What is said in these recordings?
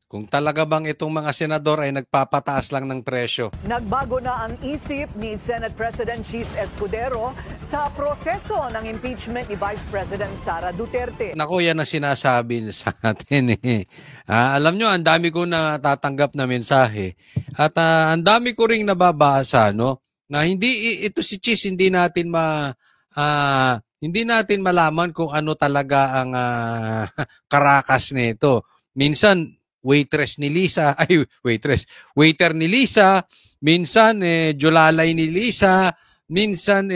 kung talaga bang itong mga senador ay nagpapataas lang ng presyo. Nagbago na ang isip ni Senate President Cheese Escudero sa proseso ng impeachment ni Vice President Sara Duterte. Naku, yan ang sinasabi sa atin eh. Alam nyo, ang dami ko na natatanggap na mensahe. At ang dami ko ring nababasa, no? Na ito si Cheese, hindi natin malaman kung ano talaga ang karakas nito. Minsan, waiter ni Lisa, minsan julalay ni Lisa, minsan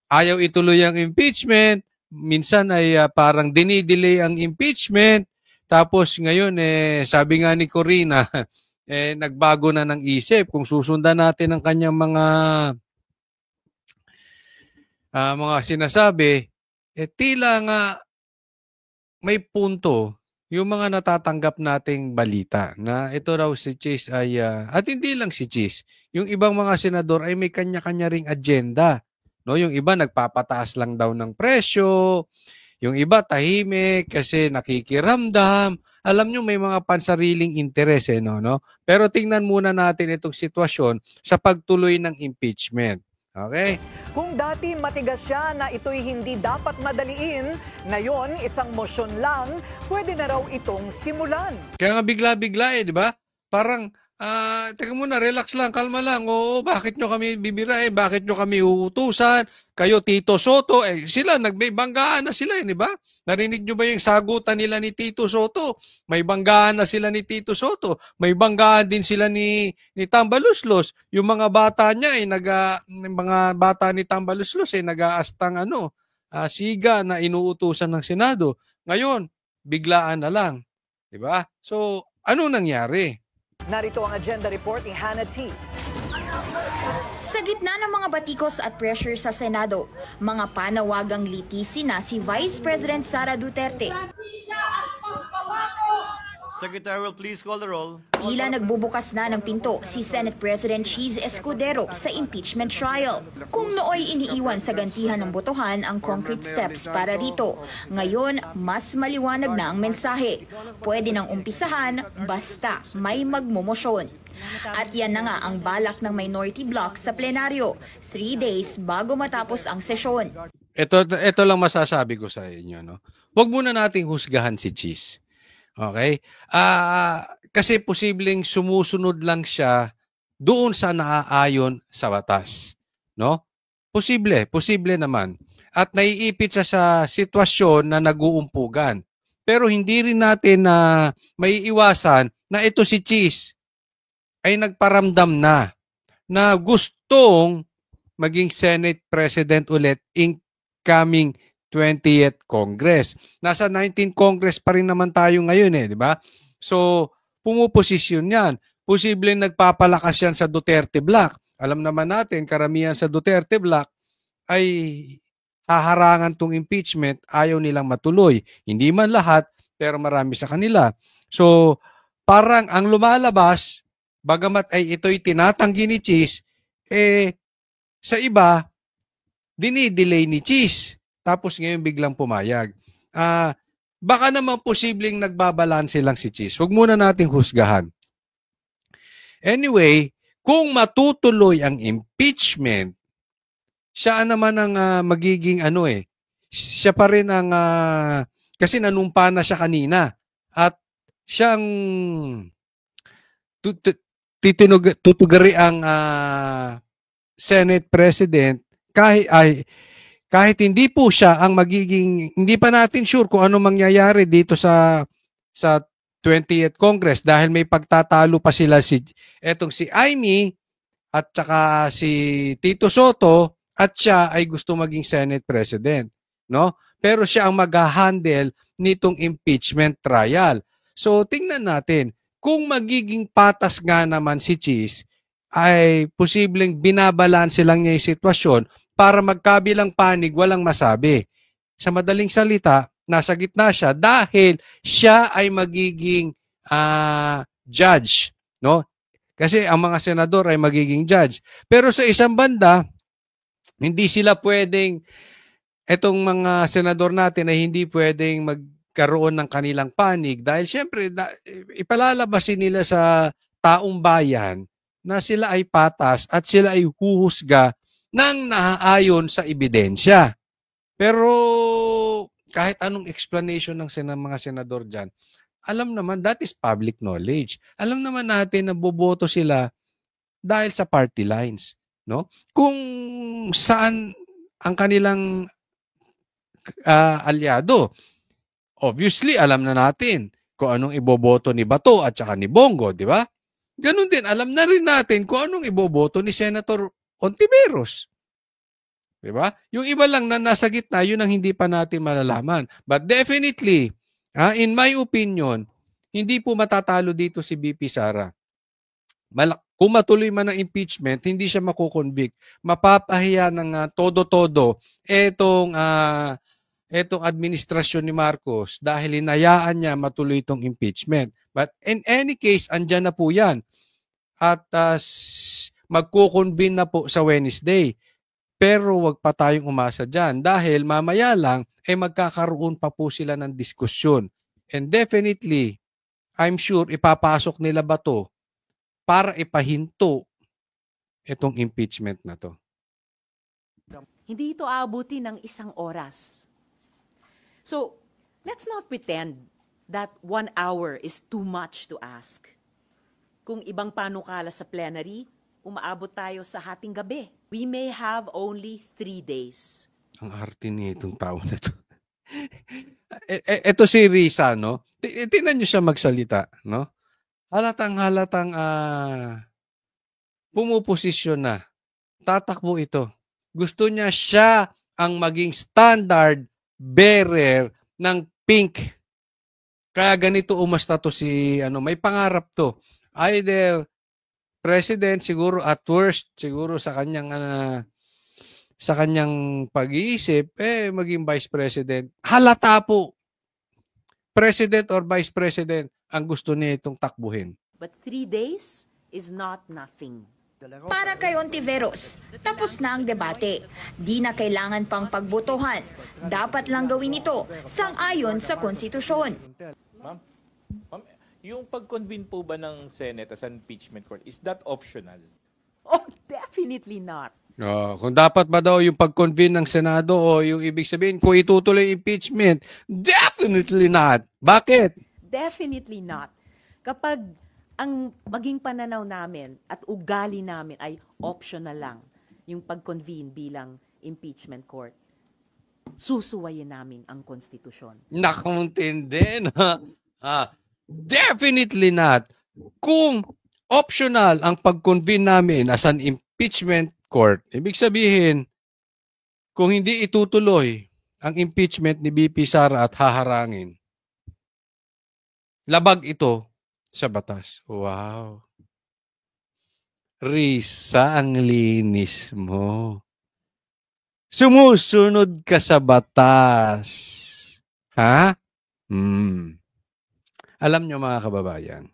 ayaw ituloy ang impeachment, minsan ay parang dinidelay ang impeachment, tapos ngayon sabi nga ni Corina, nagbago na ng isip kung susundan natin ang kanyang mga sinasabi, tila nga may punto yung mga natatanggap nating balita na ito raw si Cheese ay, at hindi lang si Cheese, yung ibang mga senador ay may kanya-kanya ring agenda. No, yung iba nagpapataas lang daw ng presyo, yung iba tahimik kasi nakikiramdam. Alam nyo, may mga pansariling interes no? Pero tingnan muna natin itong sitwasyon sa pagtuloy ng impeachment. Okay? Kung dati matigas siya na ito'y hindi dapat madaliin, ngayon isang motion lang, pwede na raw itong simulan. Kaya nga bigla-bigla di ba? Parang, teka muna, relax lang, kalma lang. Oo, bakit nyo kami bibirahin? Bakit nyo kami uutusan? Kayo, Tito Soto, sila, nagbanggaan na sila, di ba? Narinig nyo ba yung sagutan nila ni Tito Soto? May banggaan na sila ni Tito Soto. May banggaan din sila ni Tambaluslos. Yung mga bata niya, mga bata ni Tambaluslos, nag-aastang siga na inuutusan ng Senado. Ngayon, biglaan na lang. Di ba? So, ano nangyari? Narito ang agenda report ni Hannah T. Sa gitna ng mga batikos at pressure sa Senado, mga panawagang litisi na si Vice President Sara Duterte. Secretary will please call the roll. Tila nagbubukas na ng pinto si Senate President Cheese Escudero sa impeachment trial. Kung nooy iniiwan sa gantihan ng botohan ang concrete steps para rito, ngayon mas maliwanag na ang mensahe. Pwede nang umpisahan basta may magmumosyon. At yan na nga ang balak ng minority bloc sa plenaryo, 3 days bago matapos ang sesyon. Ito lang masasabi ko sa inyo. No? Huwag muna nating husgahan si Cheese. Okay? Kasi posibleng sumusunod lang siya doon sa naaayon sa batas. No? Posible naman. At naiipit siya sa sitwasyon na naguumpugan. Pero hindi rin natin maiiwasan na ito si Cheese ay nagparamdam na gustong maging Senate President ulit in coming 20th Congress. Nasa 19th Congress pa rin naman tayo ngayon di ba? So, pumuposisyon yan. Posibleng nagpapalakas yan sa Duterte Block. Alam naman natin, karamihan sa Duterte Block ay haharangan tong impeachment, ayaw nilang matuloy. Hindi man lahat, pero marami sa kanila. So, parang ang lumalabas, bagamat ay ito'y tinatanggi ni Cheese, sa iba, dinidelay ni Cheese. Tapos ngayon biglang pumayag. Baka naman posibleng nagbabalanse lang si Cheese. Huwag muna nating husgahan. Anyway, kung matutuloy ang impeachment, siya naman ang magiging siya pa rin ang, kasi nanumpa na siya kanina. At siyang tutugari ang Senate President kahit hindi po siya ang magiging, hindi pa natin sure kung ano mangyayari dito sa 20th Congress dahil may pagtatalo pa sila si Amy at saka si Tito Soto at siya ay gusto maging Senate President, no? Pero siya ang mag-handle nitong impeachment trial. So tingnan natin kung magiging patas nga naman si Cheese, ay posibleng binabalanse lang niya yung sitwasyon para magkabilang panig walang masabi. Sa madaling salita, nasa gitna siya dahil siya ay magiging judge. No? Kasi ang mga senador ay magiging judge. Pero sa isang banda, hindi sila pwedeng, etong mga senador natin ay hindi pwedeng magkaroon ng kanilang panig dahil siyempre ipalalabasin nila sa taong bayan na sila ay patas at sila ay huhusga ng naaayon sa ebidensya. Pero kahit anong explanation ng mga senador dyan, alam naman, that is public knowledge. Alam naman natin na boboto sila dahil sa party lines. No? Kung saan ang kanilang alyado, obviously, alam na natin kung anong iboboto ni Bato at saka ni Bongo, di ba? Ganun din, alam na rin natin kung anong iboboto ni Senator Ontiveros. Di ba? Yung iba lang na nasa gitna, yun ang hindi pa natin malalaman. But definitely, in my opinion, hindi po matatalo dito si BP Sara. Kung matuloy man ang impeachment, hindi siya makukonvict. Mapapahiya ng todo-todo etong administrasyon ni Marcos dahil hinayaan niya matuloy itong impeachment. But in any case, andyan na po yan. At magkukonvene na po sa Wednesday. Pero wag pa tayong umasa dyan dahil mamaya lang magkakaroon pa po sila ng diskusyon. And definitely, I'm sure ipapasok nila ba to para ipahinto itong impeachment na to. Hindi ito aabuti ng 1 oras. So, let's not pretend that 1 hour is too much to ask. Kung ibang panukala sa plenary, umaabot tayo sa hating gabi. We may have only 3 days. Ang arte niya itong tao na to. Ito si Risa, no? Tingnan niyo siya magsalita, no? Halatang pumuposisyon na. Tatakbo ito. Gusto niya siya ang maging standard bearer ng pink. Kaya ganito umasta to si may pangarap to. Either president siguro at worst siguro sa kanyang pag-iisip maging vice president. Halata po. President or vice president ang gusto niya itong takbuhin. But 3 days is not nothing. Para kay Ontiveros, tapos na ang debate. Di na kailangan pang pagbotohan. Dapat lang gawin ito sang-ayon sa konstitusyon. Ma'am, yung pag-convene po ba ng Senate as an impeachment court, is that optional? Oh, definitely not. Kung dapat ba daw yung pag-convene ng Senado o yung ibig sabihin kung itutuloy impeachment, definitely not. Bakit? Definitely not. Kapag ang maging pananaw namin at ugali namin ay optional lang, yung pag-convene bilang impeachment court, susuwayin namin ang konstitusyon. Nakamuntindi, no? Definitely not. Kung optional ang pag-convene namin as an impeachment court, ibig sabihin, kung hindi itutuloy ang impeachment ni BP Sara at haharangin, labag ito sa batas. Wow. Risa, ang linis mo. Sumusunod ka sa batas. Ha? Alam nyo mga kababayan,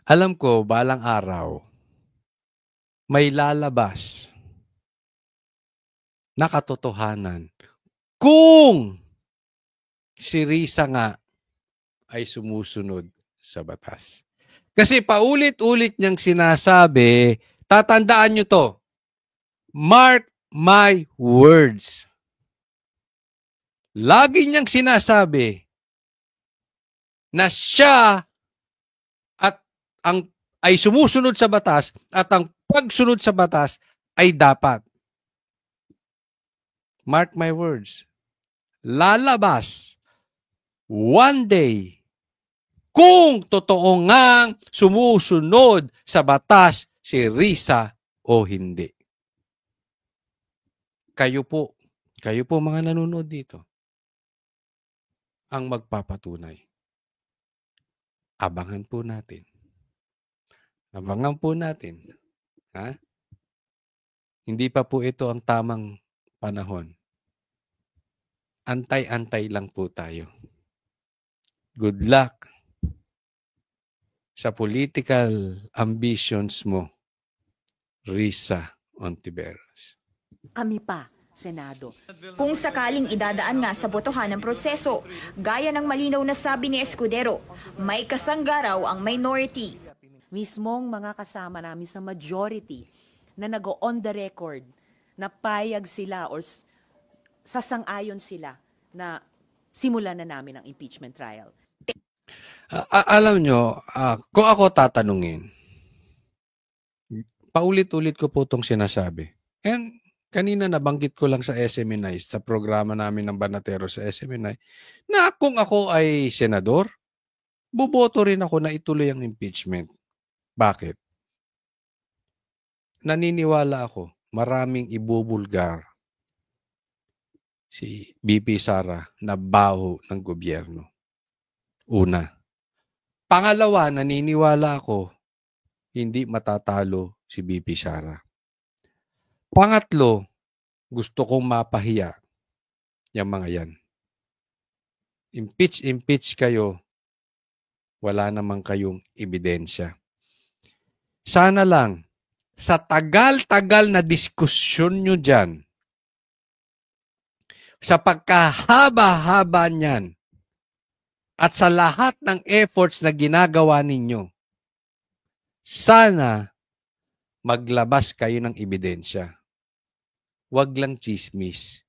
alam ko balang araw, may lalabas na katotohanan kung si Risa nga ay sumusunod sa batas. Kasi paulit-ulit niyang sinasabi, tatandaan nyo to, mark my words. Lagi niyang sinasabi na siya ay sumusunod sa batas at ang pagsunod sa batas ay dapat. Mark my words. Lalabas one day kung totoo ngang sumusunod sa batas si Risa o hindi. Kayo po mga nanonood dito, ang magpapatunay. Abangan po natin. Ha? Hindi pa po ito ang tamang panahon. Antay-antay lang po tayo. Good luck sa political ambitions mo, Risa Ontiveros. Kami pa, Senado. Kung sakaling idadaan nga sa botohan ng proseso, gaya ng malinaw na sabi ni Escudero, may kasangga raw ang minority. Mismong mga kasama namin sa majority na nag-on the record na payag sila or sasang-ayon sila na simulan na namin ang impeachment trial. Alam nyo, kung ako tatanungin, paulit-ulit ko po itong sinasabi. And kanina nabanggit ko lang sa SMNI, sa programa namin ng Banatero sa SMNI, na kung ako ay senador, boboto rin ako na ituloy ang impeachment. Bakit? Naniniwala ako, maraming ibubulgar si BP Sara na baho ng gobyerno. Una. Pangalawa, naniniwala ako, hindi matatalo si BP Sara. Pangatlo, gusto kong mapahiya yung mga yan. Impeach kayo, wala naman kayong ebidensya. Sana lang, sa tagal-tagal na diskusyon nyo dyan, sa pagkahaba-haba niyan, at sa lahat ng efforts na ginagawa ninyo, sana maglabas kayo ng ebidensya. Huwag lang chismis.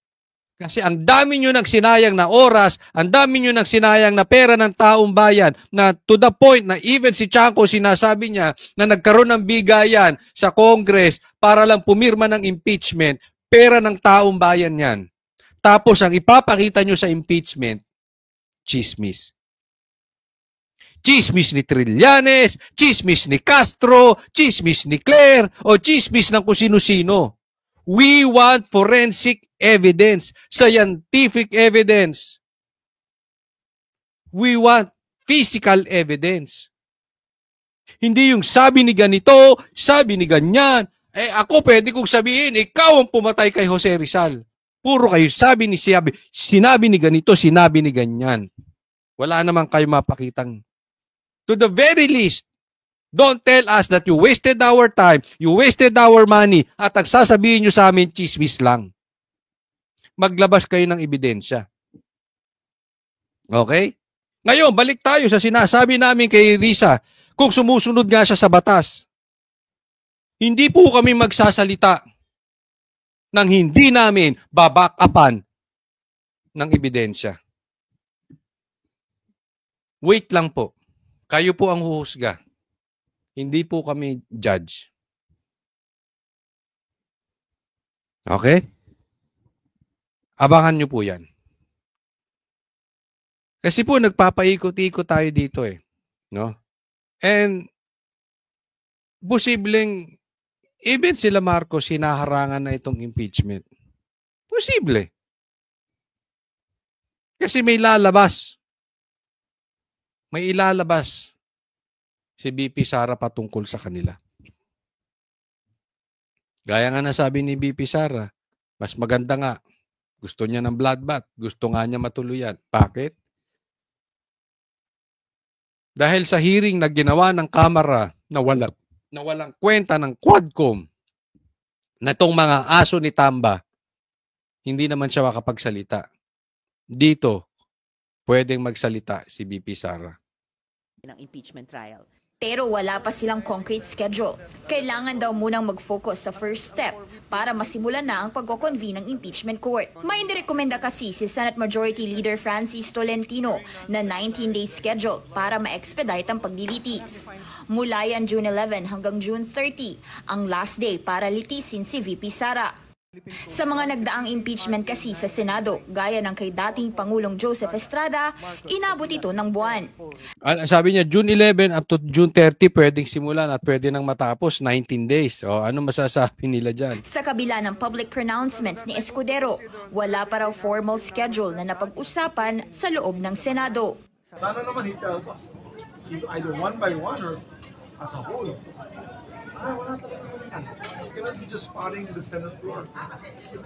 Kasi ang dami nyo nagsinayang na oras, ang dami nyo nagsinayang na pera ng taong bayan, na to the point na even si Chanco sinasabi niya na nagkaroon ng bigayan sa Congress para lang pumirma ng impeachment, pera ng taong bayan yan. Tapos ang ipapakita nyo sa impeachment, chismis. Chismis ni Trillanes, chismis ni Castro, chismis ni Claire, o chismis ng kung sino-sino. We want forensic evidence, scientific evidence. We want physical evidence. Hindi yung sabi ni ganito, sabi ni ganyan. Ako pwede kong sabihin, ikaw ang pumatay kay Jose Rizal. Puro kayo sinabi ni ganito, sinabi ni ganyan. Wala naman kayo mapakitang. To the very least, don't tell us that you wasted our time, you wasted our money, at agsasabihin nyo sa amin, chismis lang. Maglabas kayo ng ebidensya. Okay? Ngayon, balik tayo sa sinasabi namin kay Risa, kung sumusunod nga siya sa batas. Hindi po kami magsasalita nang hindi namin babakapan ng ebidensya. Wait lang po. Kayo po ang huhusga. Hindi po kami judge. Okay? Abangan nyo po yan. Kasi po nagpapaikot-ikot tayo dito eh. No? And posibleng even sila Marcos hinaharangan na itong impeachment. Posible. Kasi may lalabas. May ilalabas si BP Sara patungkol sa kanila. Gaya nga nasabi ni BP Sara, mas maganda nga, gusto niya ng bloodbath, gusto nga niya matuluyan. Bakit? Dahil sa hearing na ginawa ng Kamara na walang kwenta ng Quadcom na itong mga aso ni Tamba, hindi naman siya makapagsalita. Dito, pwedeng magsalita si BP Sara. Ng impeachment trial. Pero wala pa silang concrete schedule. Kailangan daw munang mag-focus sa first step para masimulan na ang pagko-convene ng impeachment court. May inirekomenda kasi si Senate Majority Leader Francis Tolentino na 19-day schedule para ma-expedite ang paglilitis. Mula yan June 11 hanggang June 30, ang last day para litisin si VP Sara. Sa mga nagdaang impeachment kasi sa Senado, gaya ng kay dating Pangulong Joseph Estrada, inabot ito ng buwan. Sabi niya, June 11 up to June 30 pwedeng simulan at pwede nang matapos 19 days. O, ano masasabi nila dyan? Sa kabila ng public pronouncements ni Escudero, wala pa raw formal schedule na napag-usapan sa loob ng Senado. Sana naman he tells us, either one by one or as a whole. Wala talaga naman. You cannot be just spotting in the Senate floor.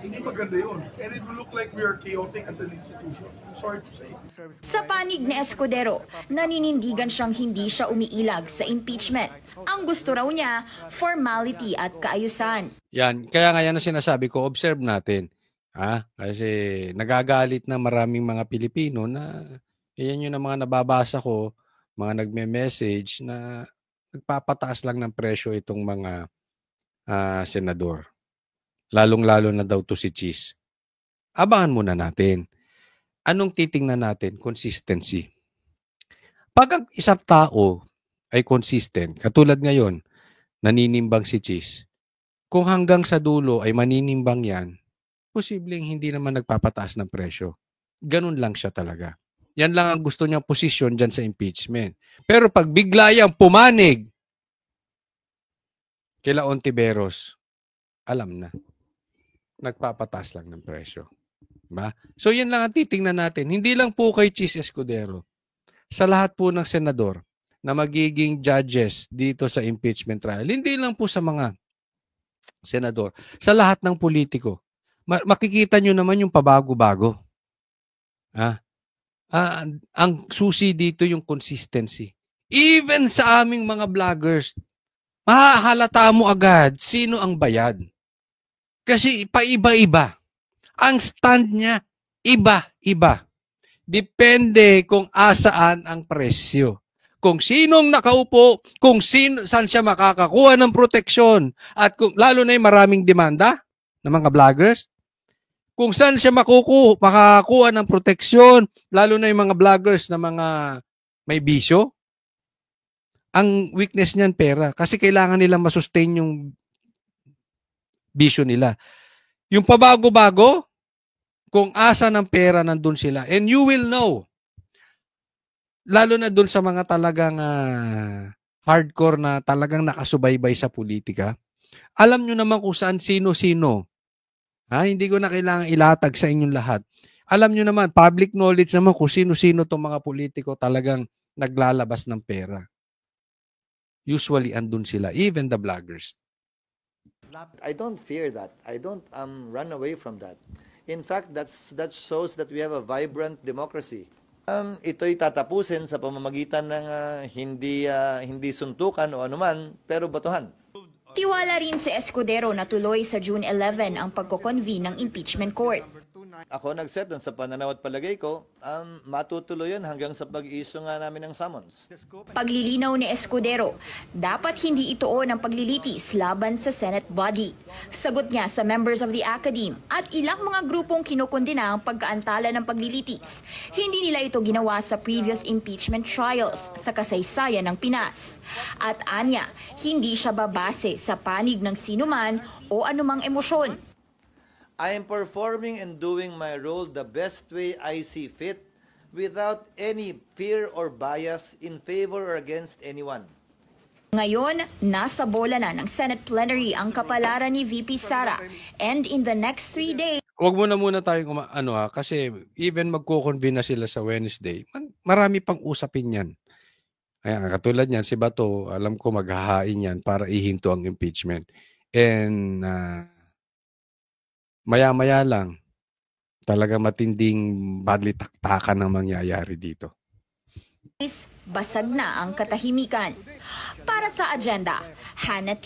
Hindi maganda yun. And it will look like we are chaotic as an institution. I'm sorry to say. Sa panig ni Escudero, naninindigan siyang hindi siya umiilag sa impeachment. Ang gusto raw niya, formality at kaayusan. Yan, kaya nga yan ang sinasabi ko, observe natin. Kasi nagagalit na maraming mga Pilipino na yan yung mga nababasa ko, mga nagme-message na nagpapataas lang ng presyo itong mga senador. Lalong-lalo na daw to si Cheese. Abangan muna natin. Anong titingnan natin? Consistency. Pag ang isang tao ay consistent, katulad ngayon, naninimbang si Cheese, kung hanggang sa dulo ay maninimbang yan, posibleng hindi naman nagpapataas ng presyo. Ganun lang siya talaga. Yan lang ang gusto niyang posisyon dyan sa impeachment. Pero pag bigla yang pumanig kila Ontiveros, alam na. Nagpapataas lang ng presyo. Diba? So yan lang ang titingnan natin. Hindi lang po kay Cheese Escudero. Sa lahat po ng senador na magiging judges dito sa impeachment trial. Hindi lang po sa mga senador. Sa lahat ng politiko. Makikita nyo naman yung pabago-bago. Ang susi dito yung consistency. Even sa aming mga vloggers, mahahalata mo agad sino ang bayad. Kasi paiba-iba. Ang stand niya, iba-iba. Depende kung asaan ang presyo. Kung sinong nakaupo, kung saan siya makakakuha ng proteksyon, at kung, lalo na yung maraming demanda ng mga vloggers, kung saan siya makakakuha ng proteksyon, lalo na yung mga vloggers na mga may bisyo, ang weakness niyan pera. Kasi kailangan nilang masustain yung bisyo nila. Yung pabago-bago, kung asa ng pera nandun sila. And you will know. Lalo na dun sa mga talagang hardcore na talagang nakasubaybay sa politika. Alam nyo naman kung saan sino-sino. Hindi ko na kailangan ilatag sa inyong lahat. Alam nyo naman, public knowledge naman kung sino-sino itong mga politiko talagang naglalabas ng pera. Usually, andun sila. Even the vloggers. I don't fear that. I don't run away from that. In fact, that shows that we have a vibrant democracy. Ito'y tatapusin sa pamamagitan ng hindi suntukan o anuman, pero botohan. Tiwala rin si Escudero na tuloy sa June 11 ang pagko-convene ng impeachment court. Ako nag-set dun sa pananaw at palagay ko, matutuloy yun hanggang sa pag-issue nga namin ng summons. Paglilinaw ni Escudero, dapat hindi ituon ang paglilitis laban sa Senate body. Sagot niya sa members of the Academe at ilang mga grupong kinukundina ang pagkaantala ng paglilitis. Hindi nila ito ginawa sa previous impeachment trials sa kasaysayan ng Pinas. At anya, hindi siya babase sa panig ng sinuman o anumang emosyon. I am performing and doing my role the best way I see fit without any fear or bias in favor or against anyone. Ngayon, nasa bola na ng Senate plenary ang kapalaran ni VP Sara, and in the next 3 days, Huwag muna tayong kasi even magko-convene na sila sa Wednesday, marami pang usapin yan. Ayan, katulad niyan, si Bato, alam ko maghahain yan para ihinto ang impeachment. And maya-maya lang, talaga matinding badly taktakan ang mangyayari dito. basag na ang katahimikan. Para sa agenda, Hannah